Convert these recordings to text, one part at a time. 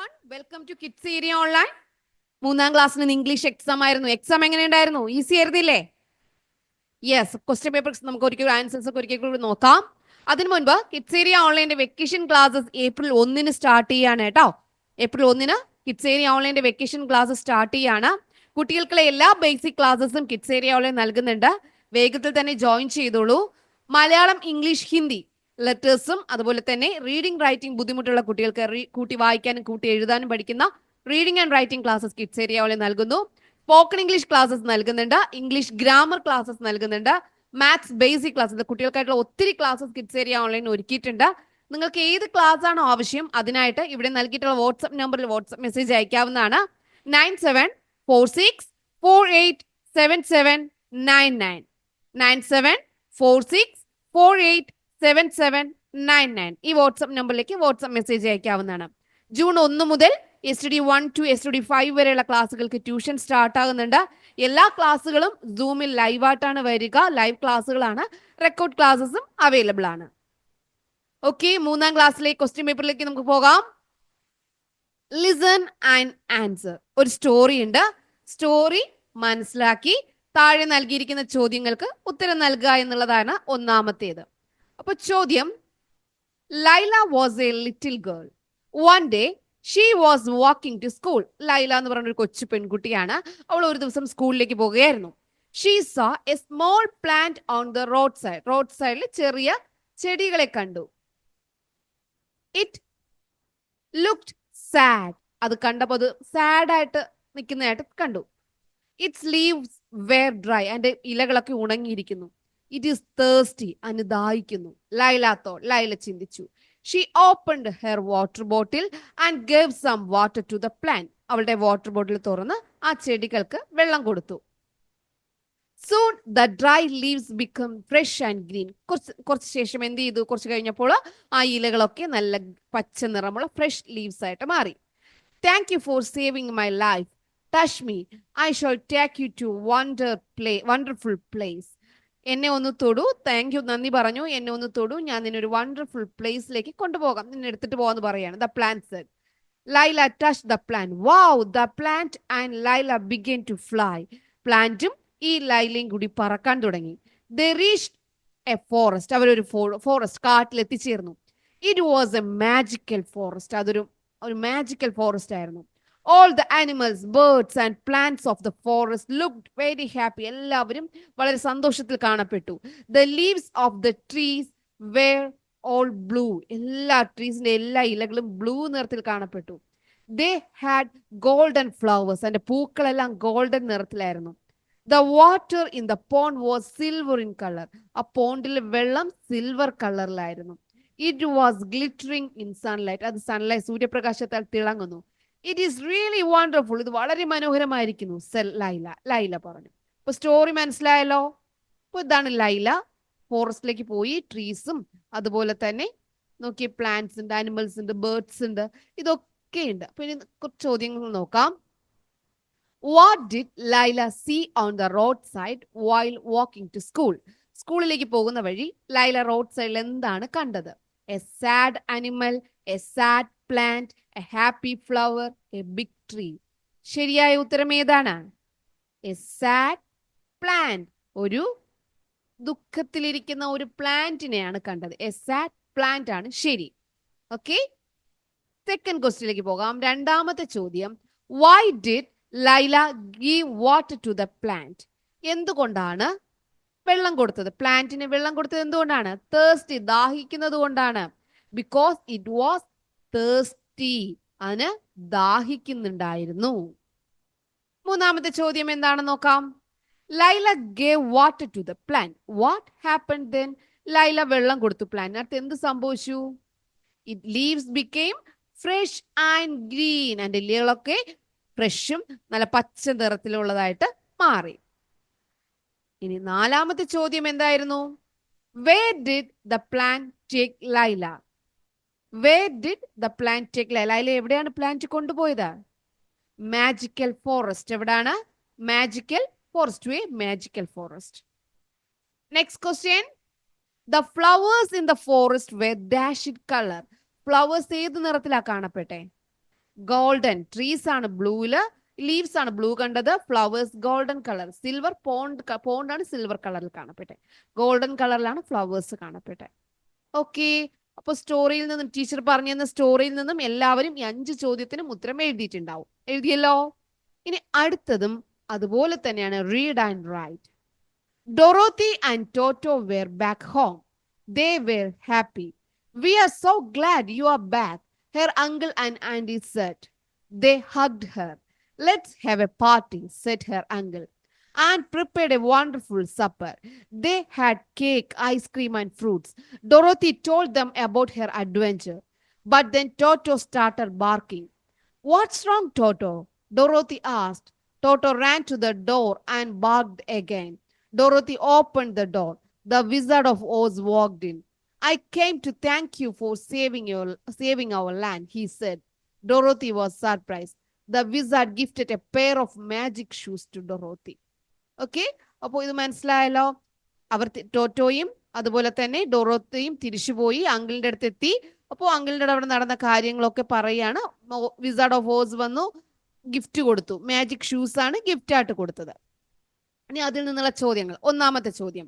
everyone, welcome to Kids Area Online. മൂന്നാം ക്ലാസ്സിന് English exam ആയിരുന്നു. എക്സാം എങ്ങനെയുണ്ടായിരുന്നു? ഈസി ആയിരുന്നില്ലേ? യെസ്, ക്വസ്റ്റ്യൻ പേപ്പേഴ്സ് നമുക്ക് ഒരിക്കലും ആൻസേഴ്സ് ഒക്കെ ഒരിക്കൽ കൂടി നോക്കാം. അതിനു മുൻപ് കിഡ്സ് ഏരിയ ഓൺലൈൻ്റെ വെക്കേഷൻ ക്ലാസ്സസ് ഏപ്രിൽ 1 സ്റ്റാർട്ട് ചെയ്യാണ് കേട്ടോ. ഏപ്രിൽ 1 കിഡ്സ് ഏരിയ ഓൺലൈൻ്റെ വെക്കേഷൻ ക്ലാസ്സസ് സ്റ്റാർട്ട് ചെയ്യാണ്. കുട്ടികൾക്കുള്ള എല്ലാ ബേസിക് ക്ലാസ്സസും കിഡ്സ് ഏരിയ ഓൺലൈൻ നൽകുന്നുണ്ട്. വേഗത്തിൽ തന്നെ ജോയിൻ ചെയ്തോളൂ. മലയാളം, ഇംഗ്ലീഷ്, ഹിന്ദി ലെറ്റേഴ്സും അതുപോലെ തന്നെ റീഡിംഗ് റൈറ്റിംഗ് ബുദ്ധിമുട്ടുള്ള കുട്ടികൾക്ക് കൂട്ടി വായിക്കാനും കൂട്ടി എഴുതാനും പഠിക്കുന്ന reading and writing classes kids area online നൽകുന്നു. സ്പോക്കൺ ഇംഗ്ലീഷ് ക്ലാസ്സസ് നൽകുന്നുണ്ട്. ഇംഗ്ലീഷ് ഗ്രാമർ ക്ലാസ്സസ് നൽകുന്നുണ്ട്. മാത്സ് ബേസിക് ക്ലാസ്സസ് കുട്ടികൾക്കായിട്ടുള്ള ഒത്തിരി ക്ലാസ്സസ് കിഡ്സ് ഏരിയ ഓൺലൈൻ ഒരുക്കിയിട്ടുണ്ട്. നിങ്ങൾക്ക് ഏത് ക്ലാസ് ആണോ ആവശ്യം അതിനായിട്ട് ഇവിടെ നൽകിയിട്ടുള്ള വാട്സ്ആപ്പ് നമ്പറിൽ വാട്സ്ആപ്പ് മെസ്സേജ് അയക്കാവുന്നതാണ്. 9746487799 9746487799 ഈ വാട്സ്ആപ്പ് നമ്പറിലേക്ക് വാട്സ്ആപ്പ് മെസ്സേജ് അയക്കാവുന്നതാണ്. ജൂൺ 1 മുതൽ STD1 to STD5 വരെയുള്ള ക്ലാസ്സുകൾക്ക് ട്യൂഷൻ സ്റ്റാർട്ട് ആകുന്നുണ്ട്. എല്ലാ ക്ലാസ്സുകളും സൂമിൽ ലൈവായിട്ടാണ് വരിക. ലൈവ് ക്ലാസ്സുകളാണ്. റെക്കോർഡ് ക്ലാസ്സസും അവൈലബിൾ ആണ്. ഓക്കെ, മൂന്നാം ക്ലാസ്സിലെ ക്വസ്റ്റ്യൻ പേപ്പറിലേക്ക് നമുക്ക് പോകാം. Listen and answer. ഒരു സ്റ്റോറി ഉണ്ട്. സ്റ്റോറി മനസ്സിലാക്കി താഴെ നൽകിയിരിക്കുന്ന ചോദ്യങ്ങൾക്ക് ഉത്തരം നൽകുക എന്നുള്ളതാണ് ഒന്നാമത്തേത്. അപ്പൊ ചോദ്യം, Laila was a little girl. One day she was walking to school. Laila എന്ന് പറഞ്ഞ ഒരു കൊച്ചു പെൺകുട്ടിയാണ്. അവൾ ഒരു ദിവസം സ്കൂളിലേക്ക് പോകുകയായിരുന്നു. She saw a small plant on the road side. Road സൈഡിൽ ചെറിയ ചെടികളെ കണ്ടു. It looked sad. അത് കണ്ടപ്പോൾ അത് സാഡ് ആയിട്ട് നിൽക്കുന്നതായിട്ട് കണ്ടു. Its leaves were dry. അതിന്റെ ഇലകളൊക്കെ ഉണങ്ങിയിരിക്കുന്നു. It is thirsty. അതിന് ദാഹിക്കുന്നു. ലൈല ചിന്തിച്ചു. She opened her water bottle and gave some water to the plant. അവളുടെ വാട്ടർ ബോട്ടിൽ തുറന്ന് ആ ചെടികൾക്ക് വെള്ളം കൊടുത്തു. Soon the dry leaves become fresh and green. കുറച്ച് ശേഷം എന്ത് ചെയ്തു? കുറച്ച് കഴിഞ്ഞപ്പോൾ ആ ഇലകളൊക്കെ നല്ല പച്ച നിറമുള്ള ഫ്രഷ് ലീവ്സ് ആയിട്ട് മാറി. Thank you for saving my life. Touch me. I shall take you to wonderful place. എന്നെ ഒന്ന് തൊടൂ. താങ്ക് യു, നന്ദി പറഞ്ഞു. എന്നെ ഒന്ന് തൊടൂ, ഞാൻ നിന്നെ ഒരു വണ്ടർഫുൾ പ്ലേസിലേക്ക് കൊണ്ടുപോകാം, നിന്നെ എടുത്തിട്ട് പോകാന്ന് പറയാണ്. The plant said. Laila touch the plant. Wow, the plant and Laila began to fly. പ്ലാന്റും ഈ ലൈലയും കൂടി പറക്കാൻ തുടങ്ങി. They reached a forest. അവരൊരു ഫോറസ്റ്റ്, കാട്ടിൽ എത്തിച്ചേർന്നു. It was a magical forest. അതൊരു മാജിക്കൽ ഫോറസ്റ്റ് ആയിരുന്നു. All the animals, birds and plants of the forest looked very happy. എല്ലാവരും വളരെ സന്തോഷത്തിൽ കാണപ്പെട്ടു. The leaves of the trees were all blue. എല്ലാ ട്രീസിന്റെ എല്ലാ ഇലകളും ബ്ലൂ നിറത്തിൽ കാണപ്പെട്ടു. They had golden flowers. അതിന്റെ പൂക്കളെല്ലാം golden നിറത്തിലായിരുന്നു. The water in the pond was silver in color. ആ പോണ്ടിലെ വെള്ളം സിൽവർ കളറിലായിരുന്നു. It was glittering in sunlight. അത് സൺലൈറ്റ്, സൂര്യപ്രകാശത്താൽ തിളങ്ങുന്നു. It is really wonderful. ഇത് വളരെ മനോഹരമായിരിക്കുന്നു. ലൈല പറഞ്ഞു. ഇപ്പൊ സ്റ്റോറി മനസ്സിലായല്ലോ. അപ്പൊ ഇതാണ് ലൈല ഫോറസ്റ്റിലേക്ക് പോയി. ട്രീസും അതുപോലെ തന്നെ നോക്കിയ പ്ലാന്റ്സ് ഉണ്ട്, ആനിമൽസ് ഉണ്ട്, ബേർഡ്സ് ഉണ്ട്, ഇതൊക്കെ ഉണ്ട്. അപ്പൊ ഇനി കുറച്ച് ചോദ്യങ്ങൾ നോക്കാം. What did Laila see on the road side while walking to school. സ്കൂളിലേക്ക് പോകുന്ന വഴി ലൈല റോഡ് സൈഡിൽ എന്താണ് കണ്ടത്? A sad animal, a sad plant, a happy flower, a big tree. ശരിയായ ഉത്തരം ഏതാണ്? A sad plant. ഒരു ദുഃഖത്തിലിരിക്കുന്ന ഒരു പ്ലാന്റിനെയാണ് കണ്ടത്. എ സാഡ് പ്ലാന്റ് ആണ് ശരി. ഓക്കെ, സെക്കൻഡ് ക്വസ്റ്റ്യനിലേക്ക് പോകാം. രണ്ടാമത്തെ ചോദ്യം, why did Laila give water to the plant. എന്തുകൊണ്ടാണ് വെള്ളം കൊടുത്തത്? പ്ലാന്റിന് വെള്ളം കൊടുത്തത് എന്തുകൊണ്ടാണ്? തേഴ്സ്റ്റി, ദാഹിക്കുന്നത് കൊണ്ടാണ്. Because it was thirsty. അതിന് ദാഹിക്കുന്നുണ്ടായിരുന്നു. മൂന്നാമത്തെ ചോദ്യം എന്താണെന്ന് നോക്കാം. Laila gave water to the plant. What happened then? Laila വെള്ളം കൊടുത്തു പ്ലാന്റിനകത്ത് എന്ത് സംഭവിച്ചു? It leaves became fresh and green. അതിന്റെ ഇലകളൊക്കെ ഫ്രഷും നല്ല പച്ച നിറത്തിലുള്ളതായിട്ട് മാറി. ഇനി നാലാമത്തെ ചോദ്യം എന്തായിരുന്നു? Where did the plant take Laila? Where did the plant take Laila? Laila എവിടെയാണ് പ്ലാന്റ് കൊണ്ടുപോയത്? Magical forest. എവിടാണ്? Magical forest. Magical forest. Next question, The flowers in the forest were dashed color. Flowers ഏത് നിറത്തിലാ കാണപ്പെട്ടെ? ഗോൾഡൻ ട്രീസ് ആണ് ബ്ലൂയില്, leaves ആണ് blue കണ്ടത്, flowers golden colour, silver pond ആണ് silver കളറിൽ കാണപ്പെട്ടെ, golden കളറിലാണ് ഫ്ലവേഴ്സ് കാണപ്പെട്ടെ. ഓക്കെ, അപ്പൊ സ്റ്റോറിയിൽ നിന്നും ടീച്ചർ പറഞ്ഞു തന്ന സ്റ്റോറിയിൽ നിന്നും എല്ലാവരും ഈ 5 ചോദ്യത്തിനും ഉത്തരം എഴുതിയിട്ടുണ്ടാവും. എഴുതിയല്ലോ. ഇനി അടുത്തതും അതുപോലെ തന്നെയാണ്. Read and write. Dorothy and Toto were back home. They were happy. We are so glad you are back, her uncle and auntie said. They hugged her. Let's have a party, said her uncle, and prepared a wonderful supper. They had cake, ice cream, and fruits. Dorothy told them about her adventure. But then Toto started barking. What's wrong, Toto? Dorothy asked. Toto ran to the door and barked again. Dorothy opened the door. The Wizard of Oz walked in. I came to thank you for saving our land, he said. Dorothy was surprised. The wizard gifted a pair of magic shoes to Dorothy. Okay? അപ്പോൾ ഇത് മനസ്സിലായല്ലോ. അവർ ടോട്ടോയും അതുപോലെ തന്നെ ഡൊറോത്തിയും തിരിച്ചുപോയി അങ്കിളിന്റെ അടുത്ത് എത്തി. അപ്പോൾ അങ്കിളിന്റെ അവിടെ നടന്ന കാര്യങ്ങളൊക്കെ പറയാണ്. വിസാർഡ് ഓഫ് ഓസ് വന്നു, ഗിഫ്റ്റ് കൊടുത്തു. മാജിക് ഷൂസ് ആണ് ഗിഫ്റ്റ് ആയിട്ട് കൊടുത്തത്. ഇനി അതിൽ നിന്നുള്ള ചോദ്യങ്ങൾ. ഒന്നാമത്തെ ചോദ്യം,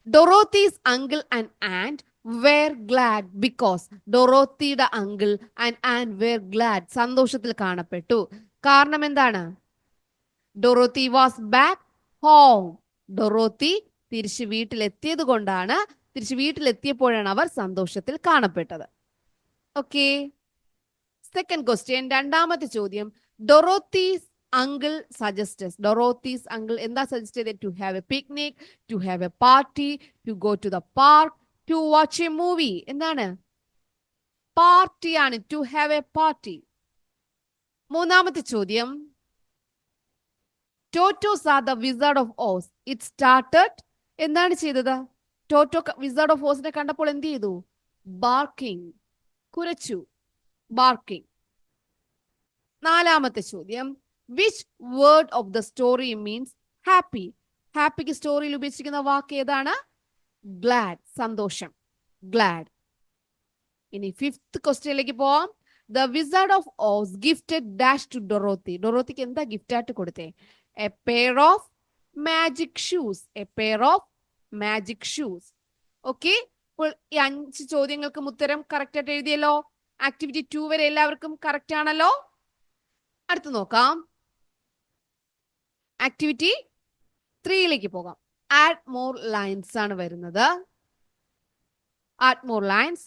Dorothy's uncle and aunt were glad because. ഡൊറോത്തിയുടെ uncle and aunt were glad, സന്തോഷത്തിൽ കാണപ്പെട്ടു. കാരണം എന്താണ്? Dorothy was back home. Dorothy തിരിച്ചു വീട്ടിലെത്തിയത് കൊണ്ടാണ്, തിരിച്ചു വീട്ടിലെത്തിയപ്പോഴാണ് അവർ സന്തോഷത്തിൽ കാണപ്പെട്ടത്. ഓക്കെ. സെക്കൻഡ് ക്വസ്റ്റ്യൻ, രണ്ടാമത്തെ ചോദ്യം, ഡൊറോത്തീസ് uncle suggests. Dorothy's uncle എന്താ സജസ്റ്റ് ചെയ്തത്? To have a picnic, to have a party, to go to the park, to watch a movie. എന്താണ്? പാർട്ടി ആണ്. To have a party. മൂന്നാമത്തെ ചോദ്യം, Toto saw the Wizard of Oz. It started. എന്താണ് ചെയ്തത്? ടോട്ടോ wizard of ഓസിനെ കണ്ടപ്പോൾ എന്ത് ചെയ്തു? Barking, കുരച്ചു. Barking. നാലാമത്തെ ചോദ്യം, which word of the story means happy? ഹാപ്പിക്ക് സ്റ്റോറിയിൽ ഉപയോഗിച്ചിരിക്കുന്ന വാക്ക് ഏതാണ്? ഗ്ലാഡ്, സന്തോഷം. ഗ്ലാഡ്. ഇനി ഫിഫ്ത്ത് ക്വസ്റ്റ്യനിലേക്ക് പോവാം. The Wizard of Oz gifted dash to Dorothy. ഡൊറോത്തിക്ക് എന്താ ഗിഫ്റ്റ് ആയിട്ട് കൊടുത്തേ? A pair of magic shoes. A pair of magic shoes. Okay. അപ്പോൾ ഈ 5 ചോദ്യങ്ങൾക്കും ഉത്തരം കറക്റ്റ് ആയിട്ട് എഴുതിയല്ലോ. ആക്ടിവിറ്റി 2 വരെ എല്ലാവർക്കും കറക്റ്റ് ആണല്ലോ. അടുത്ത് നോക്കാം. ആക്ടിവിറ്റി 3യിലേക്ക് പോകാം. ആഡ് മോർ ലൈൻസ് ആണ് വരുന്നത്. Add more lines.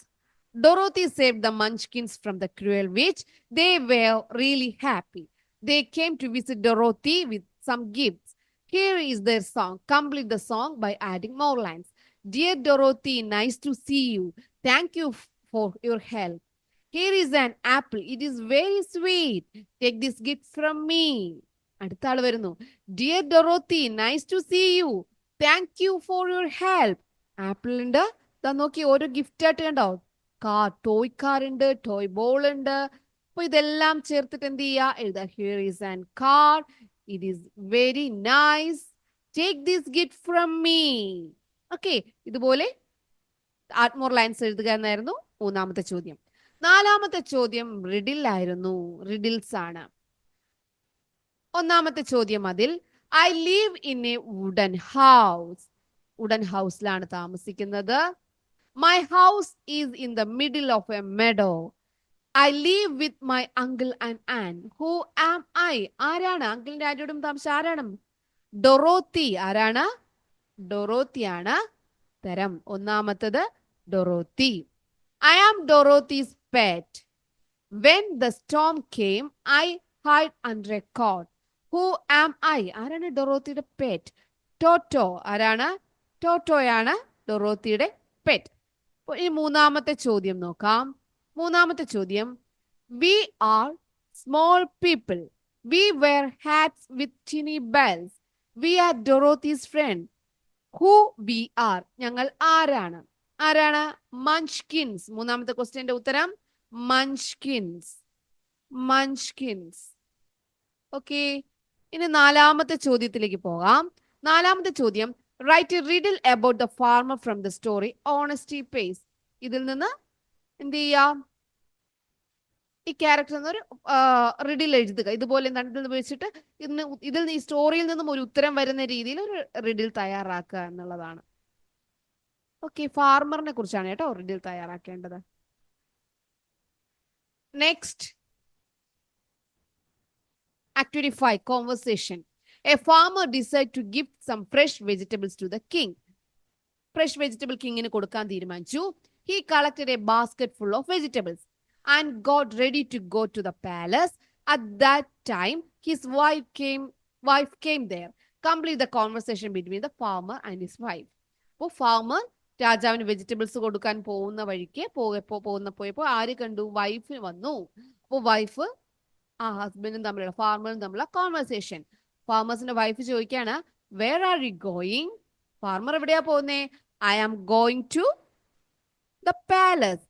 Dorothy saved the Munchkins from the cruel witch. They were really happy. They came to visit Dorothy with some gifts. Here is their song. Complete the song by adding more lines. Dear Dorothy, nice to see you. Thank you for your help. Here is an apple. It is very sweet. Take this gift from me. അടുത്ത ആള് വരുന്നു. Dear Dorothy, nice to see you. Thank you for your help. Apple ഉണ്ട്. ഇതാ നോക്കി, ഓരോ gift ആയിട്ട് കണ്ടോ? Car, toy car ഉണ്ട്, ടോയ് ബോൾ ഉണ്ട്. അപ്പൊ ഇതെല്ലാം ചേർത്തിട്ട് എന്ത് ചെയ്യാ? എഴുതാ. Here is an car. It is very nice. Take this gift from me. Okay. ഇതുപോലെ ആഡ് മോർ ലൈൻസ് എഴുതുക എന്നായിരുന്നു മൂന്നാമത്തെ ചോദ്യം. നാലാമത്തെ ചോദ്യം റിഡിൽ ആയിരുന്നു. റിഡിൽസ് ആണ്. ഒന്നാമത്തെ ചോദ്യം അതിൽ, I live in a wooden house. Wooden ഹൗസിലാണ് താമസിക്കുന്നത്. My house is in the middle of a meadow. I live with my uncle and aunt. Who am I? ആരാണ്? അങ്കിളിന്റെ ആന്റിയോടും താമസിച്ച ആരാണ്? ഡൊറോത്തി. ആരാണ്? ഡൊറോത്തി ആണ് തരം. ഒന്നാമത്തത് Dorothy. I am Dorothy's pet. When the storm came, I hid under a cot. Who am I? ആരാണ് ഡൊറോത്തിയുടെ pet? ടോട്ടോ. ആരാണ്? ടോട്ടോയാണ് ഡൊറോത്തിയുടെ പെറ്റ്. ഈ മൂന്നാമത്തെ ചോദ്യം നോക്കാം. മൂന്നാമത്തെ ചോദ്യം, we are small people. We wear hats with tinny bells. We are Dorothy's friend. Who we are? ഞങ്ങൾ ആരാണ്? ആരാണ്? മഞ്ച്കിൻസ്. മൂന്നാമത്തെ ക്വസ്റ്റ്യന്റെ ഉത്തരം മഞ്ച്കിൻസ്. മഞ്ച്കിൻസ്. ഓക്കെ. ഇനി നാലാമത്തെ ചോദ്യത്തിലേക്ക് പോകാം. നാലാമത്തെ ചോദ്യം, write a riddle about the farmer from the story honesty pace. ഇതിൽ നിന്ന് എന്ത് ചെയ്യാം? ഈ ക്യാരക്ടർ എന്നൊരു റിഡിൽ എഴുതുക. ഇതുപോലെ എന്താണ് ഉപയോഗിച്ചിട്ട് ഇതിൽ ഈ സ്റ്റോറിയിൽ നിന്നും ഒരു ഉത്തരം വരുന്ന രീതിയിൽ ഒരു റിഡിൽ തയ്യാറാക്കുക എന്നുള്ളതാണ്. ഓക്കെ, ഫാർമറിനെ കുറിച്ചാണ് കേട്ടോ റിഡിൽ തയ്യാറാക്കേണ്ടത്. Next, Activity 5, conversation. A farmer decided to give some fresh vegetables to the king. Fresh vegetable കിങ്ങിന് കൊടുക്കാൻ തീരുമാനിച്ചു. He collected a basket full of vegetables and got ready to go to the palace. At that time, his wife came there. Complete the conversation between the farmer and his wife. അപ്പോൾ farmer രാജാവിന് vegetables കൊടുക്കാൻ പോകുന്ന വഴിക്ക് പോയപ്പോൾ ആര് കണ്ടു? Wife വന്നു. അപ്പോൾ വൈഫ് ഹസ്ബൻഡും തമ്മിലുള്ള ഫാർമറും തമ്മിലുള്ള കോൺവെർസേഷൻ. ഫാമേഴ്സിന്റെ വൈഫ് ചോദിക്കാണ്, where are you going? Farmer എവിടെയാ പോകുന്നേ? I am going to the palace.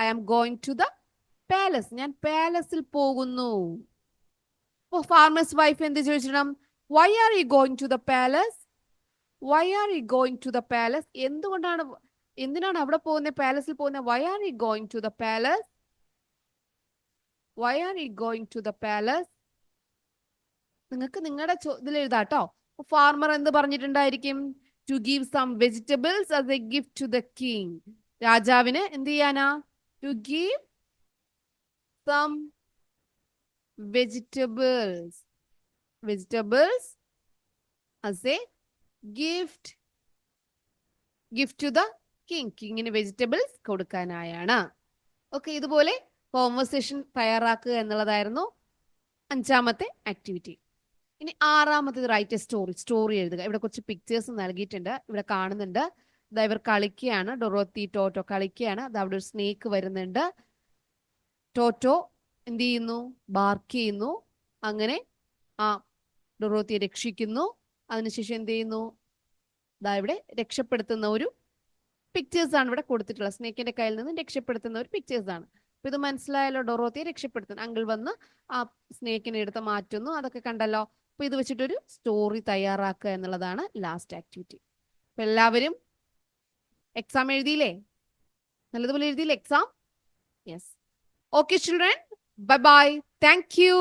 I am going to the palace. ഞാൻ പാലസിൽ പോകുന്നു. അപ്പോൾ ഫാർമേഴ്സ് വൈഫ് എന്ത് ചോദിച്ചിടണം? Why are you going to the palace? Why are you going to the palace? എന്തിനാണ് അവിടെ പോകുന്നത്, പാലസിൽ പോകുന്നത്? Why are you going to the palace? Why are you going to the palace? നിങ്ങൾക്ക് നിങ്ങളുടെ ഇതിൽ എഴുതാട്ടോ. ഫാർമർ എന്ത് പറഞ്ഞിട്ടുണ്ടായിരിക്കും? To give some vegetables as a gift to the king. രാജാവിന് എന്ത് ചെയ്യാനാ? To give some vegetables as a gift to the king. കിങ്ങിന് വെജിറ്റബിൾസ് കൊടുക്കാനായാണ്. ഓക്കെ, ഇതുപോലെ കോൺവെർസേഷൻ തയ്യാറാക്കുക എന്നുള്ളതായിരുന്നു 5ാമത്തെ ആക്ടിവിറ്റി. ഇനി 6ാമത്തേത് റൈറ്റ് എ സ്റ്റോറി എഴുതുക. ഇവിടെ കുറച്ച് പിക്ചേഴ്സ് നൽകിയിട്ടുണ്ട്, ഇവിടെ കാണുന്നുണ്ട്. ഇവർ കളിക്കുകയാണ്, ഡൊറോത്തി ടോട്ടോ കളിക്കുകയാണ്. അത് അവിടെ ഒരു സ്നേക്ക് വരുന്നുണ്ട്. ടോട്ടോ എന്ത് ചെയ്യുന്നു? ബാർക്ക് ചെയ്യുന്നു. അങ്ങനെ ഡൊറോത്തിയെ രക്ഷിക്കുന്നു. അതിനുശേഷം എന്ത് ചെയ്യുന്നു? ഇവിടെ രക്ഷപ്പെടുത്തുന്ന ഒരു പിക്ചേഴ്സ് ആണ് ഇവിടെ കൊടുത്തിട്ടുള്ളത്. സ്നേക്കിന്റെ കയ്യിൽ നിന്ന് രക്ഷപ്പെടുത്തുന്ന ഒരു പിക്ചേഴ്സ് ആണ്. അപ്പൊ ഇത് മനസ്സിലായല്ലോ? ഡൊറോത്തിയെ രക്ഷപ്പെടുത്തുന്നു. അങ്കിൾ വന്ന് ആ സ്നേക്കിനെ എടുത്ത് മാറ്റുന്നു. അതൊക്കെ കണ്ടല്ലോ. അപ്പൊ ഇത് വെച്ചിട്ടൊരു സ്റ്റോറി തയ്യാറാക്കുക എന്നുള്ളതാണ് ലാസ്റ്റ് ആക്ടിവിറ്റി. അപ്പൊ എല്ലാവരും എക്സാം എഴുതിയില്ലേ? നല്ലതുപോലെ എഴുതിയില്ലേ exam? Yes. Okay children, bye bye. Thank U.